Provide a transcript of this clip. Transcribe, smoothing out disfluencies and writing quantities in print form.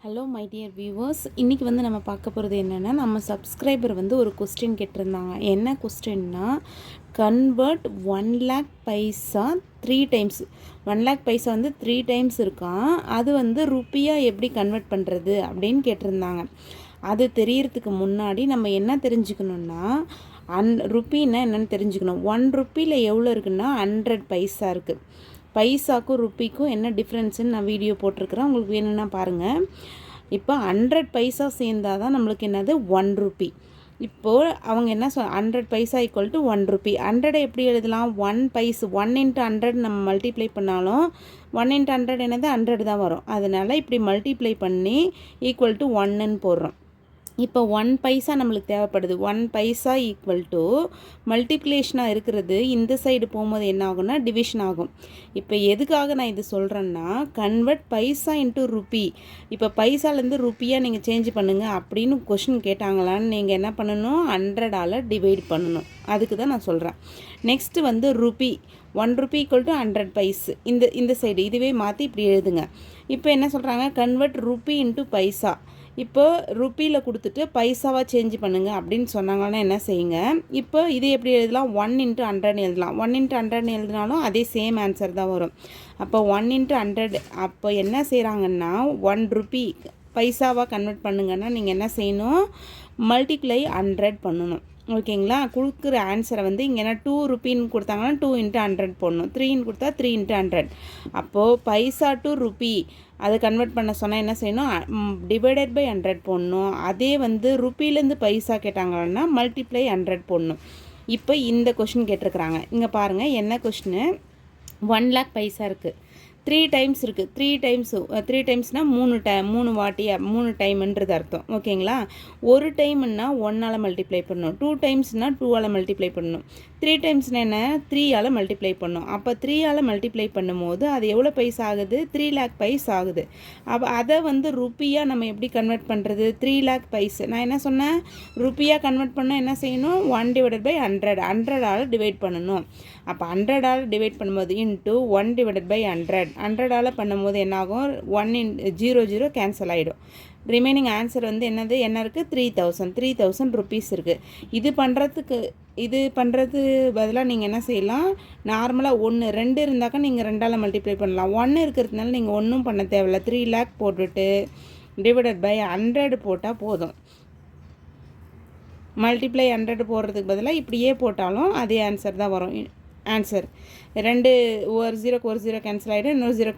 Hello my dear viewers, இன்றைக்கி வந்து நம்ம பார்க்க போகிறது என்னென்னா, நம்ம சப்ஸ்கிரைபர் வந்து ஒரு கொஸ்டின் கேட்டிருந்தாங்க. என்ன கொஸ்டின்னா, கன்வெர்ட் 1,00,000 பைசா 3 டைம்ஸ். 1,00,000 பைசா வந்து 3 டைம்ஸ் இருக்கான். அது வந்து ருப்பியாக எப்படி கன்வெர்ட் பண்ணுறது அப்படின்னு கேட்டிருந்தாங்க. அது தெரியறதுக்கு முன்னாடி நம்ம என்ன தெரிஞ்சுக்கணுன்னா, ருப்பின்னா என்னென்னு தெரிஞ்சுக்கணும். 1 ருப்பியில் எவ்வளோ இருக்குன்னா 100 பைசா இருக்குது. பைசாக்கும் ருப்பிக்கும் என்ன டிஃப்ரென்ஸுன்னு நான் வீடியோ போட்டிருக்கிறேன், உங்களுக்கு வேணும்னா பாருங்கள். இப்போ 100 பைசா சேர்ந்தால் தான் நம்மளுக்கு என்னது 1 ருப்பி. இப்போது அவங்க என்ன 100 பைசா ஈக்குவல் டு 1 ருப்பி. 100 எப்படி எழுதலாம்? 1 பைசு 1 × 100 நம்ம மல்டிப்ளை பண்ணாலும் 1 × 100 என்னது 100 தான் வரும். அதனால் இப்படி மல்டிப்ளை பண்ணி ஈக்குவல் டு 1ன்னு போடுறோம். இப்போ 1 பைசா நம்மளுக்கு தேவைப்படுது. 1 பைசா ஈக்குவல் டு மல்டிப்ளிகேஷனாக இருக்கிறது இந்த சைடு போகும்போது என்ன ஆகும்னா டிவிஷன் ஆகும். இப்போ எதுக்காக நான் இது சொல்கிறேன்னா, கன்வெர்ட் பைசா இன்ட்டு ருப்பி. இப்போ பைசாலேருந்து ருப்பியாக நீங்கள் சேஞ்ச் பண்ணுங்கள் அப்படின்னு கொஷின் கேட்டாங்களான்னு நீங்கள் என்ன பண்ணணும்? 100ஆல் டிவைட் பண்ணணும். அதுக்கு தான் நான் சொல்கிறேன். நெக்ஸ்ட்டு வந்து ருப்பி. 1 ருப்பி ஈக்குவல் டு 100 பைஸ். இந்த சைடு இதுவே மாற்றி இப்படி எழுதுங்க. இப்போ என்ன சொல்கிறாங்க? கன்வெர்ட் ருப்பி இன்ட்டு பைசா. இப்போ ருப்பியில் கொடுத்துட்டு பைசாவாக சேஞ்ச் பண்ணுங்கள் அப்படின்னு சொன்னாங்கன்னா என்ன செய்யுங்க? இப்போ இது எப்படி எழுதலாம்? 1 × 100 எழுதலாம். 1 × 100 எழுதினாலும் அதே சேம் ஆன்சர் தான் வரும். அப்போ 1 × 100. அப்போ என்ன செய்கிறாங்கன்னா 1 ருப்பி பைசாவாக கன்வெர்ட் பண்ணுங்கன்னா நீங்கள் என்ன செய்யணும்? மல்டிப்ளை 100 பண்ணணும். ஓகேங்களா? கொடுக்குற ஆன்சரை வந்து இங்கே என்ன 2 ருப்பின்னு கொடுத்தாங்கன்னா 2 × 100 போடணும். 3ன்னு கொடுத்தா 3 × 100. அப்போது பைசா டு ருப்பி அதை கன்வெர்ட் பண்ண சொன்னால் என்ன செய்யணும்? டிவைடட் பை 100 போடணும். அதே வந்து ருப்பிலேருந்து பைசா கேட்டாங்கன்னா மல்டிப்ளை 100 போடணும். இப்போ இந்த கொஷின் கேட்டிருக்கிறாங்க. இங்கே பாருங்கள் என்ன கொஷினு. 1,00,000 பைசா இருக்குது. 3 டைம்ஸ் இருக்குது. 3 டைம்ஸ்னால் 3 வாட்டியாக 3 டைம்ன்றது அர்த்தம். ஓகேங்களா? ஒரு டைம்னா 1ஆல் மல்டிப்ளை பண்ணணும். 2 டைம்ஸ்னால் 2ஆல் மல்டிப்ளை பண்ணணும். 3 டைம்ஸ்னால் என்ன? 3ஆல் மல்டிப்ளை பண்ணணும். அப்போ 3ஆல் மல்டிப்ளை பண்ணும்போது அது எவ்வளோ பைசா ஆகுது? 3,00,000 பைஸ் ஆகுது. அப்போ அதை வந்து ருப்பியாக நம்ம எப்படி கன்வெர்ட் பண்ணுறது? 3,00,000 பைஸ். நான் என்ன சொன்னேன்? ருப்பியாக கன்வெர்ட் பண்ணால் என்ன செய்யணும்? 1 / 100. 100ஆல் டிவைட் பண்ணணும். அப்போ 100ஆல் டிவைட் பண்ணும்போது இன்ட்டு 1 / 100. 100ஆல் பண்ணும்போது என்னாகும்? 0 0 கேன்சல் ஆகிடும். ரிமைனிங் ஆன்சர் வந்து என்ன இருக்குது? 3,000 ருப்பீஸ் இருக்குது. இது பண்ணுறது பதிலாக நீங்கள் என்ன செய்யலாம்? நார்மலாக 1 2 இருந்தாக்கா நீங்கள் 2ஆல் மல்டிப்ளை பண்ணலாம். 1 இருக்கிறதுனால நீங்கள் ஒன்றும் பண்ண தேவையில்ல. 3,00,000 போட்டுட்டு டிவைடட் பை 100 போட்டால் போதும். மல்டிப்ளை 100 போடுறதுக்கு பதிலாக இப்படியே போட்டாலும் அதே ஆன்சர் தான் வரும். ஆன்சர் 2 ஒரு 0க்கு ஒரு 0 கேன்சல் ஆகிடும். இன்னொரு 0